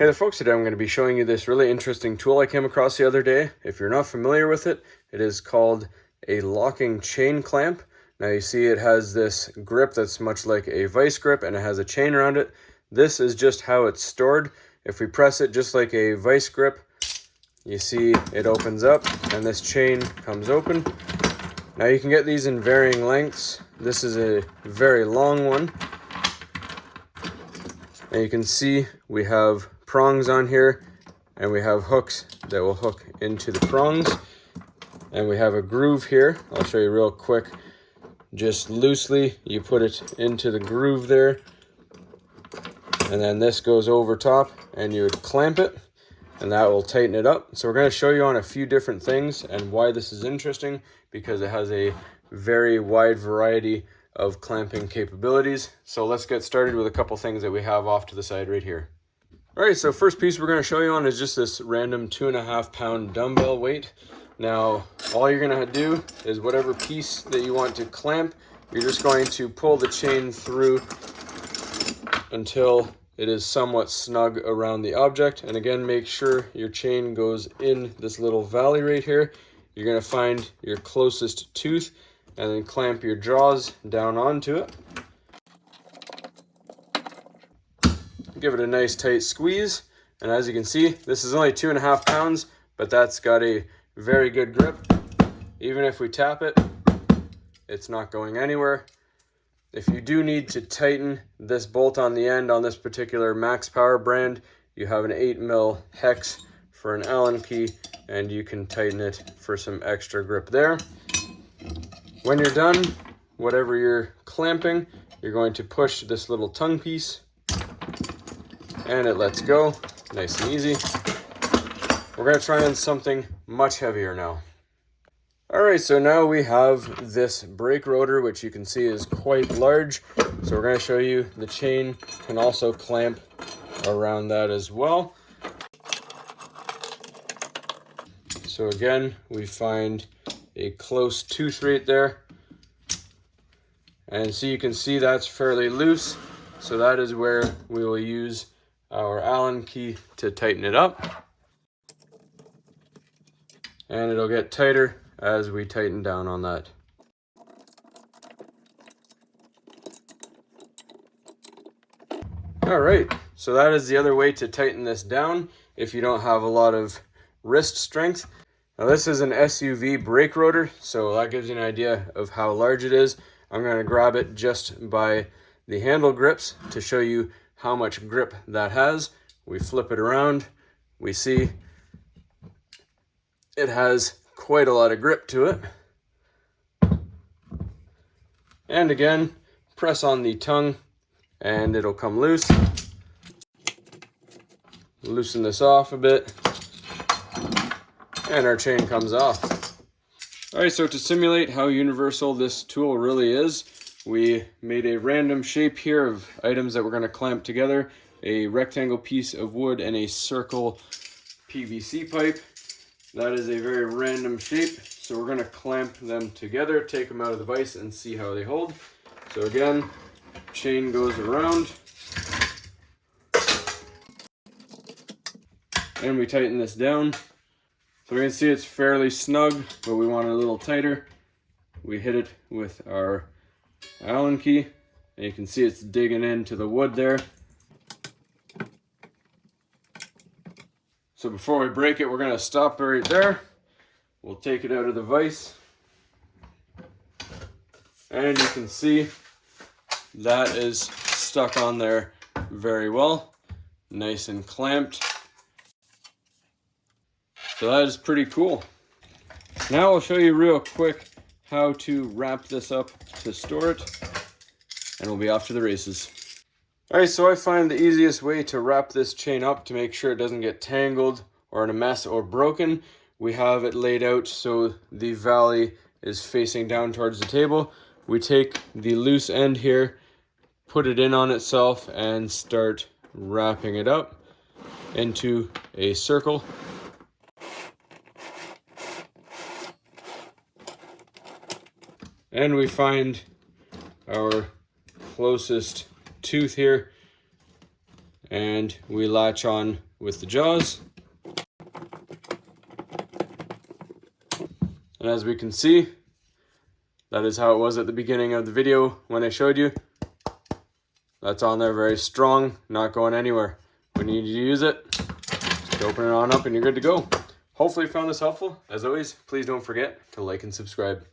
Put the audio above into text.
Hey there folks, today I'm going to be showing you this really interesting tool I came across the other day. If you're not familiar with it, it is called a locking chain clamp. Now you see it has this grip that's much like a vice grip and it has a chain around it. This is just how it's stored. If we press it just like a vice grip, you see it opens up and this chain comes open. Now you can get these in varying lengths. This is a very long one. And you can see we have prongs on here and we have hooks that will hook into the prongs, and we have a groove here. I'll show you real quick. Just loosely you put it into the groove there, and then this goes over top and you would clamp it and that will tighten it up. So we're going to show you on a few different things and why this is interesting, because it has a very wide variety of clamping capabilities. So let's get started with a couple things that we have off to the side right here. All right, so first piece we're going to show you on is just this random 2.5 pound dumbbell weight. Now all you're going to do is whatever piece that you want to clamp, you're just going to pull the chain through until it is somewhat snug around the object. And again, make sure your chain goes in this little valley right here. You're going to find your closest tooth and then clamp your jaws down onto it. Give it a nice tight squeeze, and as you can see, this is only 2.5 pounds, but that's got a very good grip. Even if we tap it, it's not going anywhere. If you do need to tighten this bolt on the end on this particular Max Power brand, you have an 8mm hex for an Allen key, and you can tighten it for some extra grip there. When you're done, whatever you're clamping, you're going to push this little tongue piece and it lets go, nice and easy. We're going to try on something much heavier now. All right, so now we have this brake rotor, which you can see is quite large. So we're going to show you the chain can also clamp around that as well. So again, we find a close tooth right there. And so you can see that's fairly loose. So that is where we will use our Allen key to tighten it up, and it'll get tighter as we tighten down on that. All right, so that is the other way to tighten this down if you don't have a lot of wrist strength. Now this is an SUV brake rotor, so that gives you an idea of how large it is. I'm going to grab it just by the handle grips to show you how much grip that has. We flip it around, we see it has quite a lot of grip to it. And again, press on the tongue and it'll come loose. Loosen this off a bit and our chain comes off. All right, so to simulate how universal this tool really is, we made a random shape here of items that we're going to clamp together, a rectangle piece of wood and a circle PVC pipe. That is a very random shape, so we're going to clamp them together, take them out of the vise and see how they hold. So again, chain goes around and we tighten this down. So we can see it's fairly snug, but we want it a little tighter. We hit it with our Allen key, and you can see it's digging into the wood there. So before we break it, we're going to stop it right there. We'll take it out of the vise, and you can see that is stuck on there very well, nice and clamped. So that is pretty cool. Now I'll show you real quick how to wrap this up to store it, and we'll be off to the races. All right, so I find the easiest way to wrap this chain up to make sure it doesn't get tangled or in a mess or broken, we have it laid out so the valley is facing down towards the table. We take the loose end here, put it in on itself, and start wrapping it up into a circle. And we find our closest tooth here and we latch on with the jaws. And as we can see, that is how it was at the beginning of the video when I showed you. That's on there very strong, not going anywhere. When you need to use it, just open it on up and you're good to go. Hopefully you found this helpful. As always, please don't forget to like and subscribe.